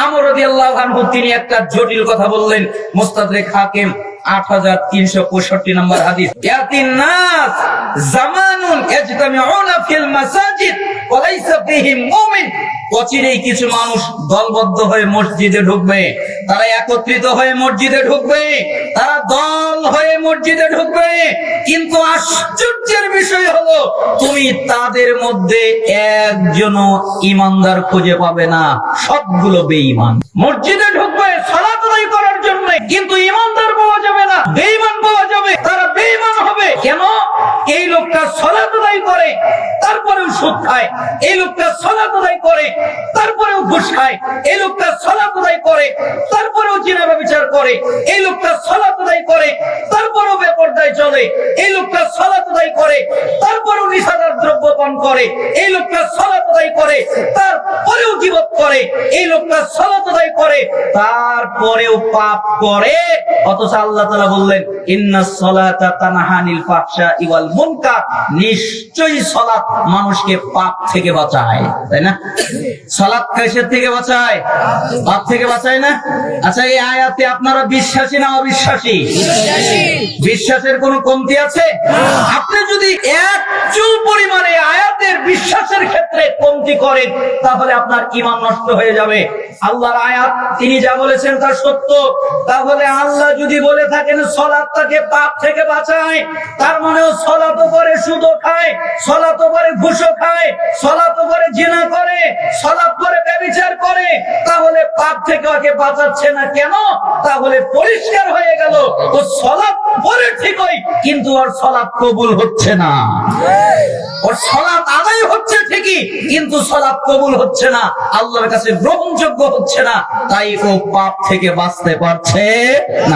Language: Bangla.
আমর রাদিয়াল্লাহু আনহু তিনি একটা জটিল কথা বললেন। মুস্তাদরিক হাকিম 8365 নম্বর হাদিস, ইয়াতিন নাস জামানুন ইয়াজতামিউনা ফিল মাসাজিদ ওয়া লাইসা ফীহিম মুমিন। অচিরেই কিছু মানুষ দলবদ্ধ হয়ে মসজিদে ঢুকবে, তারা একত্রিত হয়ে মসজিদে ঢুকবে, তারা দল হয়ে মসজিদে ঢুকবে, কিন্তু আশ্চর্যের বিষয় হলো তুমি তাদের মধ্যে একজনও ঈমানদার খুঁজে পাবে না, সবগুলো বেঈমান। মসজিদে ঢুকবে সালাত আদায় করার জন্য, কিন্তু ঈমানদার পাওয়া যাবে না, বেঈমান পাওয়া যাবে। তারা বেঈমান হবে কেন? এই লোকটা সালাত আদায় করে তারপরেও সুদ খায়, এই লোকটা সালাত আদায় করে তারপরেও ঘুষ খায়, এই লোকটা সালাত আদায় করে তারপরেও জিনা ব্যভিচার করে, এই লোকটা সালাত আদায় করে তারপরেও বেপরদায় চলে, এই লোকটা সালাত আদায় করে তারপরেও নিশাদার দ্রব্য পান করে, এই লোকটা সালাত আদায় করে তারপরেও গীবত করে, এই লোকটা সালাত আদায় করে তারপরেও পাপ করে। অথচ আল্লাহ তাআলা বললেন ইন্নাস সালাতা তানহা আনিল ফাহশাই ওয়াল মুনকার, নিশ্চয়ই সালাত মানুষকে পাপ থেকে বাঁচায়, তাই না? সালাত কিসের থেকে বাঁচায়? পাপ থেকে বাঁচায় না? আচ্ছা, এই আয়াতে আপনারা বিশ্বাসী না অবিশ্বাসী? বিশ্বাসের কোনো কমতি আছে? আপনি যদি এক চুল পরিমাণে আয়াতের বিশ্বাসের ক্ষেত্রে কমতি করেন তাহলে আপনার ঈমান নষ্ট হয়ে যাবে। আল্লাহর আয়াত তিনি যা বলেছেন তা সত্য। তাহলে আল্লাহ যদি বলে থাকেন সালাতটাকে পাপ থেকে বাঁচায়, তার মানেও সালাতও করে সুদও খায়, সালাতও করে ঘুষও খায়, সালাতও করে জিনা করে, সালাত করে ব্যভিচার করে, তাহলে পাপ থেকে ওকে বাঁচাচ্ছে না কেন? তাহলে পরিষ্কার হয়ে গেল ও সালাত পড়ে ঠিকই, কিন্তু ওর সালাত কবুল হচ্ছে না। ওর সালাত আদায় হচ্ছে ঠিকই, কিন্তু সালাত কবুল হচ্ছে না, আল্লাহর কাছে গ্রহণযোগ্য হচ্ছে না, তাই ও পাপ থেকে বাঁচতে পারছে না।